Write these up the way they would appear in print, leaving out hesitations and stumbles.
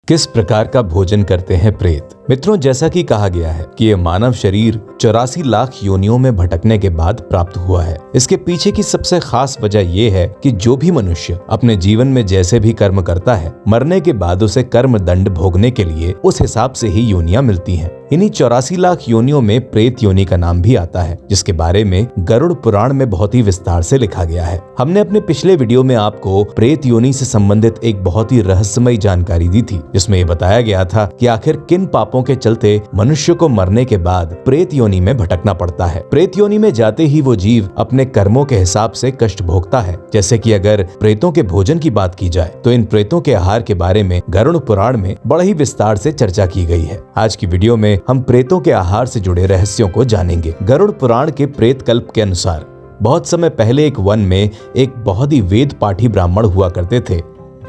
किस प्रकार का भोजन करते हैं प्रेत। मित्रों, जैसा कि कहा गया है कि ये मानव शरीर 84 लाख योनियों में भटकने के बाद प्राप्त हुआ है। इसके पीछे की सबसे खास वजह ये है कि जो भी मनुष्य अपने जीवन में जैसे भी कर्म करता है, मरने के बाद उसे कर्म दंड भोगने के लिए उस हिसाब से ही योनियां मिलती हैं। इन्हीं 84 लाख योनियों में प्रेत योनि का नाम भी आता है, जिसके बारे में गरुड़ पुराण में बहुत ही विस्तार से लिखा गया है। हमने अपने पिछले वीडियो में आपको प्रेत योनि से संबंधित एक बहुत ही रहस्यमयी जानकारी दी थी, जिसमें ये बताया गया था कि आखिर किन पापों के चलते मनुष्य को मरने के बाद प्रेत योनि में भटकना पड़ता है। प्रेत योनि में जाते ही वो जीव अपने कर्मों के हिसाब से कष्ट भोगता है। जैसे कि अगर प्रेतों के भोजन की बात की जाए तो इन प्रेतों के आहार के बारे में गरुड़ पुराण में बड़ा ही विस्तार से चर्चा की गई है। आज की वीडियो में हम प्रेतों के आहार से जुड़े रहस्यों को जानेंगे। गरुड़ पुराण के प्रेत कल्प के अनुसार बहुत समय पहले एक वन में एक बहुत ही वेद पाठी ब्राह्मण हुआ करते थे,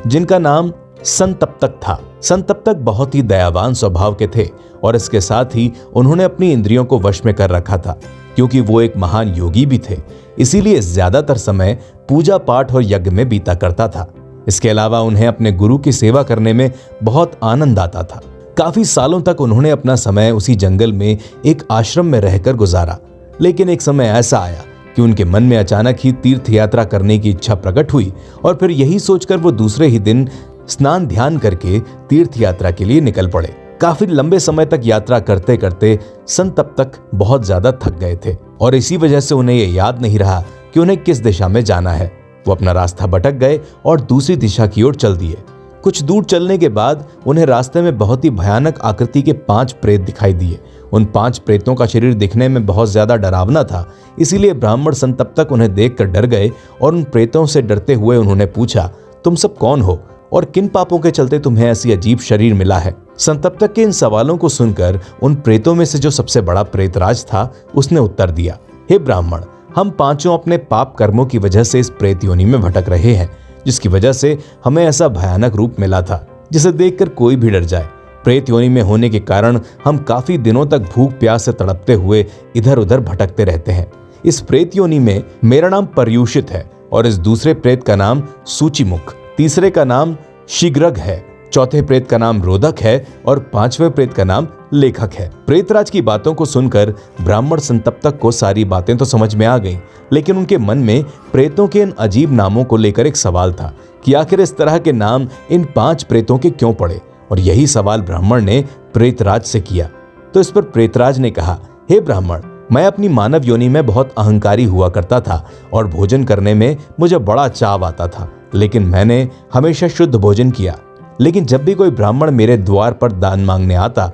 जिनका नाम संतप्तक था। संतप्तक बहुत ही दयावान स्वभाव के थे और इसके साथ ही उन्होंने अपनी इंद्रियों को वश में कर रखा था। क्योंकि वो एक महान योगी भी थे, इसीलिए ज्यादातर समय पूजा पाठ और यज्ञ में बीता करता था। इसके अलावा उन्हें अपने गुरु की सेवा करने में बहुत आनंद आता था। काफी सालों तक उन्होंने अपना समय उसी जंगल में एक आश्रम में रहकर गुजारा। लेकिन एक समय ऐसा आया कि उनके मन में अचानक ही तीर्थ यात्रा करने की इच्छा प्रकट हुई और फिर यही सोचकर वो दूसरे ही दिन स्नान ध्यान करके तीर्थ यात्रा के लिए निकल पड़े। काफी लंबे समय तक यात्रा करते करते संतप्तक बहुत ज्यादा थक गए थे और इसी वजह से उन्हें यह याद नहीं रहा कि उन्हें किस दिशा में जाना है। वो अपना रास्ता भटक गए और दूसरी दिशा की ओर चल दिए। कुछ दूर चलने के बाद उन्हें रास्ते में बहुत ही भयानक आकृति के 5 प्रेत दिखाई दिए। उन 5 प्रेतों का शरीर दिखने में बहुत ज्यादा डरावना था, इसीलिए ब्राह्मण संतप्तक उन्हें देखकर डर गए और उन प्रेतों से डरते हुए उन्होंने पूछा, तुम सब कौन हो और किन पापों के चलते तुम्हें ऐसी अजीब शरीर मिला है। संतप्तक के इन सवालों को सुनकर उन प्रेतों में से जो सबसे बड़ा प्रेतराज था, उसने उत्तर दिया, हे ब्राह्मण, हम पांचों अपने पाप कर्मों की वजह से इस प्रेत योनि में भटक रहे हैं, जिसकी वजह से हमें ऐसा भयानक रूप मिला था जिसे देखकर कोई भी डर जाए। प्रेत योनि में होने के कारण हम काफी दिनों तक भूख प्यास से तड़पते हुए इधर उधर भटकते रहते हैं। इस प्रेत योनि में मेरा नाम पर्युषित है और इस दूसरे प्रेत का नाम सूचिमुख, तीसरे का नाम शीघ्रग है, चौथे प्रेत का नाम रोधक है और 5वें प्रेत का नाम लेखक है। प्रेतराज की बातों को सुनकर ब्राह्मण संतप्तक को सारी बातें तो समझ में आ गईं, लेकिन उनके मन में प्रेतों के इन अजीब नामों को लेकर एक सवाल था कि आखिर इस तरह के नाम इन 5 प्रेतों के क्यों पड़े। और यही सवाल ब्राह्मण ने प्रेतराज से किया। तो इस पर प्रेतराज ने कहा, हे ब्राह्मण, मैं अपनी मानव योनि में बहुत अहंकारी हुआ करता था और भोजन करने में मुझे बड़ा चाव आता था, लेकिन मैंने हमेशा शुद्ध भोजन किया। लेकिन जब भी कोई ब्राह्मण मेरे द्वार पर दान मांगने आता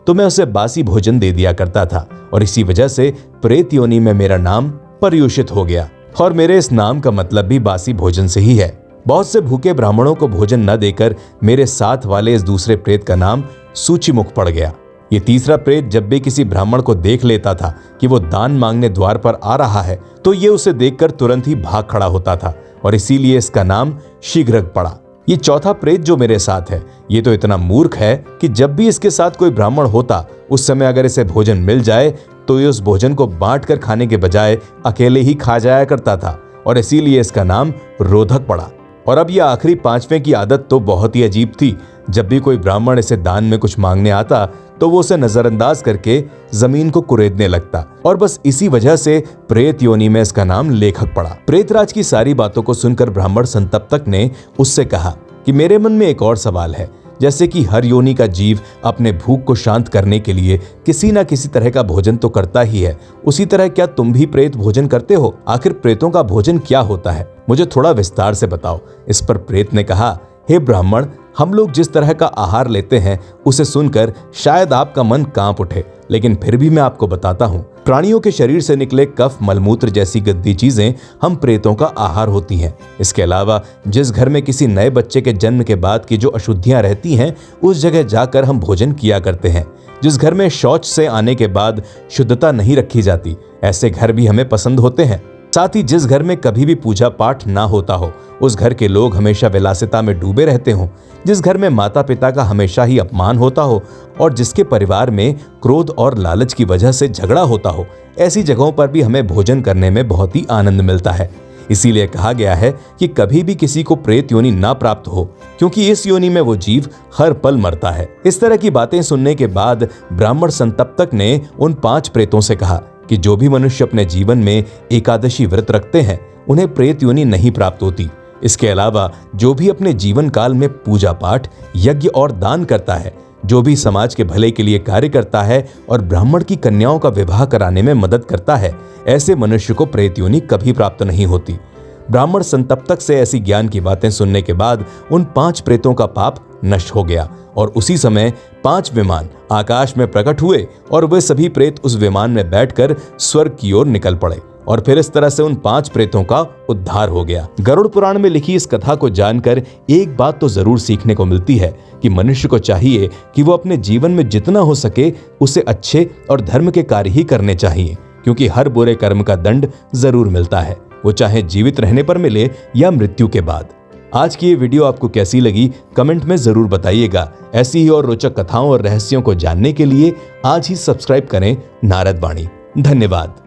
तो मैं उसे बासी भोजन दे दिया करता था और इसी वजह से प्रेत योनि में मेरा नाम पर्युषित हो गया और मेरे इस नाम का मतलब भी बासी भोजन से ही है। बहुत से भूखे ब्राह्मणों को भोजन न देकर मेरे साथ वाले इस दूसरे प्रेत का नाम सूचिमुख पड़ गया। ये तीसरा प्रेत जब भी किसी ब्राह्मण को देख लेता था कि वो दान मांगने द्वार पर आ रहा है तो ये उसे देखकर तुरंत ही भाग खड़ा होता था और इसीलिए इसका नाम शीघ्रग पड़ा। ये चौथा प्रेत जो मेरे साथ है, ये तो इतना मूर्ख है कि जब भी इसके साथ कोई ब्राह्मण होता उस समय अगर इसे भोजन मिल जाए तो ये उस भोजन को बांट कर खाने के बजाय अकेले ही खा जाया करता था और इसीलिए इसका नाम रोधक पड़ा। और अब ये आखिरी 5वें की आदत तो बहुत ही अजीब थी। जब भी कोई ब्राह्मण इसे दान में कुछ मांगने आता तो वो उसे नजरअंदाज करके जमीन को कुरेदने लगता और बस इसी वजह से प्रेत योनि में इसका नाम लेखक पड़ा। प्रेतराज की सारी बातों को सुनकर ब्राह्मण संतप्तक ने उससे कहा कि मेरे मन में एक और सवाल है। जैसे कि हर योनि का जीव अपने भूख को शांत करने के लिए किसी न किसी तरह का भोजन तो करता ही है, उसी तरह क्या तुम भी प्रेत भोजन करते हो? आखिर प्रेतों का भोजन क्या होता है, मुझे थोड़ा विस्तार से बताओ। इस पर प्रेत ने कहा, हे ब्राह्मण, हम लोग जिस तरह का आहार लेते हैं उसे सुनकर शायद आपका मन कांप उठे, लेकिन फिर भी मैं आपको बताता हूँ। प्राणियों के शरीर से निकले कफ मलमूत्र जैसी गंदी चीजें हम प्रेतों का आहार होती हैं। इसके अलावा जिस घर में किसी नए बच्चे के जन्म के बाद की जो अशुद्धियां रहती हैं उस जगह जाकर हम भोजन किया करते हैं। जिस घर में शौच से आने के बाद शुद्धता नहीं रखी जाती, ऐसे घर भी हमें पसंद होते हैं। साथ ही जिस घर में कभी भी पूजा पाठ ना होता हो, उस घर के लोग हमेशा विलासिता में डूबे रहते हों। जिस घर में माता पिता का हमेशा ही अपमान होता हो और जिसके परिवार में क्रोध और लालच की वजह से झगड़ा होता हो, ऐसी जगहों पर भी हमें भोजन करने में बहुत ही आनंद मिलता है। इसीलिए कहा गया है कि कभी भी किसी को प्रेत योनि ना प्राप्त हो, क्योंकि इस योनि में वो जीव हर पल मरता है। इस तरह की बातें सुनने के बाद ब्राह्मण संतप्तक ने उन 5 प्रेतों से कहा कि जो भी मनुष्य अपने जीवन में एकादशी व्रत रखते हैं उन्हें प्रेत योनि नहीं प्राप्त होती। इसके अलावा जो भी अपने जीवन काल में पूजा पाठ, यज्ञ और दान करता है, जो भी समाज के भले के लिए कार्य करता है और ब्राह्मण की कन्याओं का विवाह कराने में मदद करता है, ऐसे मनुष्य को प्रेत योनि कभी प्राप्त नहीं होती। ब्राह्मण संतप्तक से ऐसी ज्ञान की बातें सुनने के बाद उन 5 प्रेतों का पाप नष्ट हो गया और उसी समय 5 विमान आकाश में प्रकट हुए और वे सभी प्रेत उस विमान में बैठकर स्वर्ग की ओर निकल पड़े और फिर इस तरह से उन 5 प्रेतों का उद्धार हो गया। गरुड़ पुराण में लिखी इस कथा को जानकर एक बात तो जरूर सीखने को मिलती है कि मनुष्य को चाहिए कि वो अपने जीवन में जितना हो सके उसे अच्छे और धर्म के कार्य ही करने चाहिए, क्योंकि हर बुरे कर्म का दंड जरूर मिलता है, वो चाहे जीवित रहने पर मिले या मृत्यु के बाद। आज की ये वीडियो आपको कैसी लगी कमेंट में जरूर बताइएगा। ऐसी ही और रोचक कथाओं और रहस्यों को जानने के लिए आज ही सब्सक्राइब करें नारद वाणी। धन्यवाद।